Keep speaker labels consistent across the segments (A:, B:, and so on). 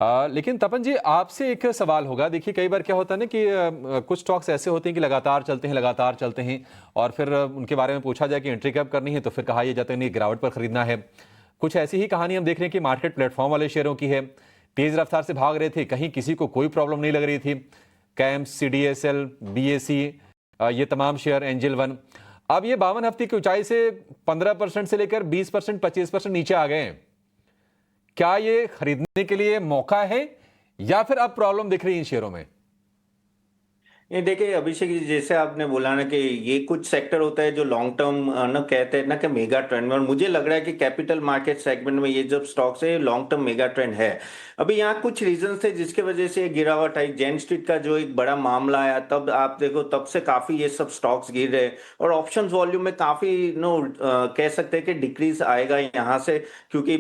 A: लेकिन तपन जी आपसे एक सवाल होगा। देखिए कई बार क्या होता है ना कि कुछ स्टॉक्स ऐसे होते हैं कि लगातार चलते हैं और फिर उनके बारे में पूछा जाए कि एंट्री कब करनी है तो फिर कहा यह जाता है नहीं गिरावट पर खरीदना है। कुछ ऐसी ही कहानी हम देख रहे हैं कि मार्केट प्लेटफॉर्म वाले शेयरों की है। तेज रफ्तार से भाग रहे थे, कहीं किसी को कोई प्रॉब्लम नहीं लग रही थी। कैम्स, सीडीएसएल, बीएसई, ये तमाम शेयर, एंजल वन, अब ये 52 हफ्ते की ऊंचाई से 15% से लेकर 20%, 25% नीचे आ गए हैं। क्या ये खरीदने के लिए मौका है या फिर अब प्रॉब्लम दिख रही है इन शेयरों में?
B: ये देखिए अभिषेक जी, जैसे आपने बोला ना कि ये कुछ सेक्टर होता है जो लॉन्ग टर्म ना कहते हैं ना कि मेगा ट्रेंड में, और मुझे लग रहा है कि कैपिटल मार्केट सेगमेंट में ये जो स्टॉक्स है लॉन्ग टर्म मेगा ट्रेंड है। अभी यहाँ कुछ रीजन थे जिसके वजह से ये गिरावट आई। जेन स्ट्रीट का जो एक बड़ा मामला आया, तब आप देखो तब से काफी ये सब स्टॉक्स गिर रहे, और ऑप्शन वॉल्यूम में काफी कह सकते हैं कि डिक्रीज आएगा यहाँ से, क्योंकि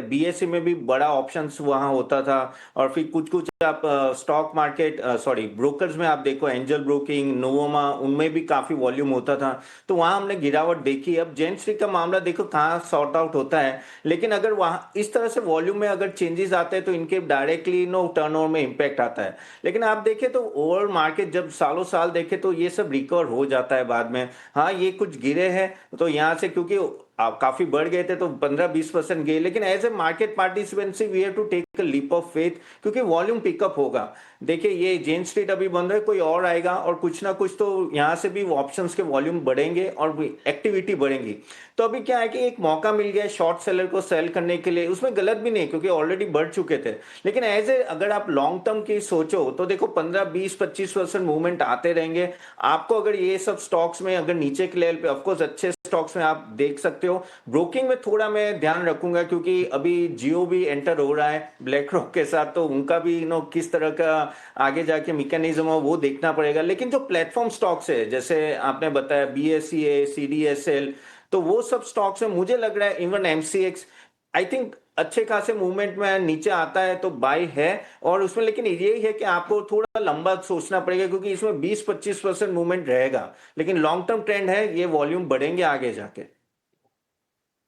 B: बीएसई में भी बड़ा ऑप्शंस वहाँ होता था। और फिर कुछ कुछ आप स्टॉक मार्केट सॉरी ब्रोकर्स में आप देखो, एंजल ब्रोकिंग, नोवोमा, उनमें भी काफी वॉल्यूम होता था। तो वहां हमने गिरावट देखी। अब जेन स्ट्रीट का मामला देखो कहाँ सॉर्ट आउट होता है, लेकिन अगर वहां इस तरह से वॉल्यूम में अगर चेंजेस आते हैं तो इनके डायरेक्टली टर्नओवर में इंपैक्ट आता है। लेकिन आप देखें तो ओवरऑल मार्केट जब सालों साल देखे तो ये सब रिकवर हो जाता है बाद में। हाँ, ये कुछ गिरे हैं तो यहाँ से, क्योंकि आप काफी बढ़ गए थे तो 15-20% गए, लेकिन as a market participancy we have to take a leap of faith, क्योंकि वॉल्यूम पिकअप होगा। देखिए ये जेन स्ट्रीट अभी बंद है, कोई और आएगा और कुछ ना कुछ तो यहाँ से भी ऑप्शंस के वॉल्यूम बढ़ेंगे और एक्टिविटी बढ़ेंगी। तो अभी क्या है कि एक मौका मिल गया शॉर्ट सेलर को सेल करने के लिए, उसमें गलत भी नहीं क्योंकि ऑलरेडी बढ़ चुके थे। लेकिन एज ए अगर आप लॉन्ग टर्म की सोचो तो देखो 15-20-25% मूवमेंट आते रहेंगे। आपको अगर ये सब स्टॉक्स में अगर नीचे के लेवल पे ऑफकोर्स अच्छे स्टॉक्स में आप देख सकते हो। ब्रोकिंग में थोड़ा मैं ध्यान रखूंगा क्योंकि अभी जियो भी एंटर हो रहा है ब्लैक रॉक के साथ, तो उनका भी किस तरह का आगे जाके मैकेनिज्म हो वो देखना पड़ेगा। लेकिन जो प्लेटफॉर्म स्टॉक्स है जैसे आपने बताया बीएसई, सीडीएसएल, तो वो सब स्टॉक्स में मुझे लग रहा है इवन एमसीएक्स आई थिंक अच्छे खासे मूवमेंट में नीचे आता है तो बाय है। और उसमें लेकिन यही है कि आपको थोड़ा लंबा सोचना पड़ेगा क्योंकि इसमें 20-25% मूवमेंट रहेगा, लेकिन लॉन्ग टर्म ट्रेंड है, ये वॉल्यूम बढ़ेंगे आगे जाके।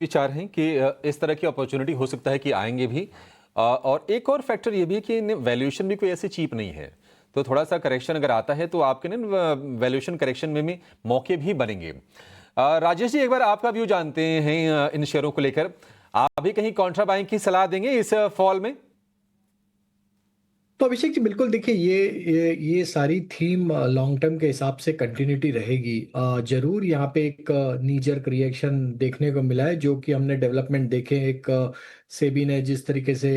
A: विचार हैं कि इस तरह की अपॉर्चुनिटी हो सकता है कि आएंगे भी। और एक और फैक्टर ये भी है कि वैल्यूएशन भी कोई ऐसे चीप नहीं है। तो थोड़ा सा करेक्शन अगर आता है तो आपके ना वैल्यूएशन करेक्शन में भी मौके भी बनेंगे। राजेश जी, एक बार आपका व्यू जानते हैं इन शेयरों को लेकर। आप भी कहीं कॉन्ट्रा बाइंग की सलाह देंगे इस फॉल में?
C: तो अभिषेक जी बिल्कुल देखिए ये सारी थीम लॉन्ग टर्म के हिसाब से कंटिन्यूटी रहेगी। जरूर यहाँ पे एक नीजर रिएक्शन देखने को मिला है जो कि हमने डेवलपमेंट देखे। एक सेबी ने जिस तरीके से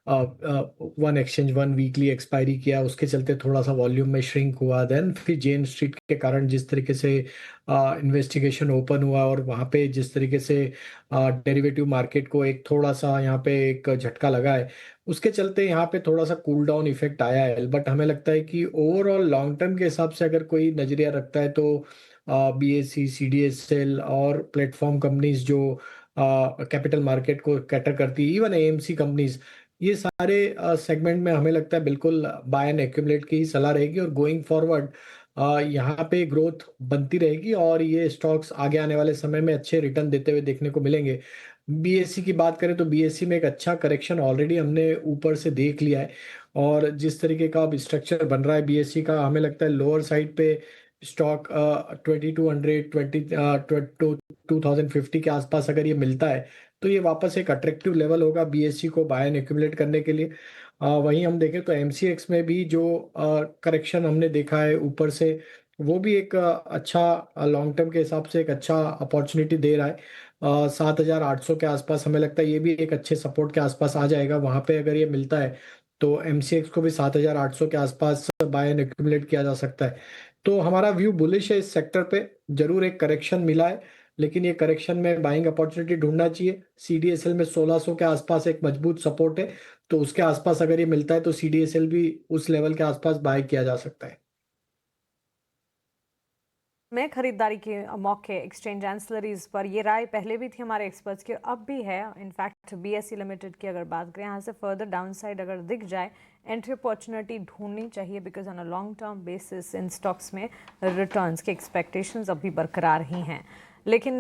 C: one exchange one weekly expiry किया, उसके चलते थोड़ा सा वॉल्यूम में श्रिंक हुआ। देन फिर जेन स्ट्रीट के कारण जिस तरीके से इन्वेस्टिगेशन ओपन हुआ और वहाँ पे जिस तरीके से डेरिवेटिव मार्केट को एक थोड़ा सा यहाँ पे एक झटका लगा है, उसके चलते यहाँ पे थोड़ा सा कूल डाउन इफेक्ट आया है। बट हमें लगता है कि ओवरऑल लॉन्ग टर्म के हिसाब से अगर कोई नजरिया रखता है तो बीएससी, सीडीएसएल और प्लेटफॉर्म कंपनीज जो कैपिटल मार्केट को कैटर करती है, इवन एएमसी कंपनीज, ये सारे सेगमेंट में हमें लगता है बिल्कुल बाय एंड एक्यूमुलेट की ही सलाह रहेगी। और गोइंग फॉरवर्ड यहाँ पे ग्रोथ बनती रहेगी और ये स्टॉक्स आगे आने वाले समय में अच्छे रिटर्न देते हुए देखने को मिलेंगे। बीएससी की बात करें तो बीएससी में एक अच्छा करेक्शन ऑलरेडी हमने ऊपर से देख लिया है। और जिस तरीके का अब स्ट्रक्चर बन रहा है बीएससी का, हमें लगता है लोअर साइड पे स्टॉक 2200 2050 के आसपास अगर ये मिलता है तो ये वापस एक अट्रैक्टिव लेवल होगा बीएससी को बाय एंड एक्यूमुलेट करने के लिए। वहीं हम देखें तो एमसीएक्स में भी जो करेक्शन हमने देखा है ऊपर से, वो भी एक अच्छा लॉन्ग टर्म के हिसाब से एक अच्छा अपॉर्चुनिटी दे रहा है। 7800 के आसपास हमें लगता है ये भी एक अच्छे सपोर्ट के आसपास आ जाएगा। वहां पे अगर ये मिलता है तो एमसीएक्स को भी 7800 के आसपास बाय एंड एक्यूमुलेट किया जा सकता है। तो हमारा व्यू बुलिश है इस सेक्टर पे। जरूर एक करेक्शन मिला है, लेकिन ये करेक्शन में बाइंग अपॉर्चुनिटी ढूंढना चाहिए। सीडीएसएल में 1600 के आसपास एक मजबूत सपोर्ट है, तो उसके आसपास अगर ये मिलता है तो सीडीएसएल भी उस लेवल के आसपास बाय किया जा सकता है।
D: में खरीदारी के मौके एक्सचेंज एंसलरीज पर, ये राय पहले भी थी हमारे एक्सपर्ट्स की, अब भी है। इनफैक्ट बीएसई लिमिटेड की अगर बात करें, यहाँ से फर्दर डाउनसाइड अगर दिख जाए, एंट्री अपॉर्चुनिटी ढूंढनी चाहिए, because on a long term basis in stocks में रिटर्न्स के एक्सपेक्टेशंस अभी बरकरार ही हैं। लेकिन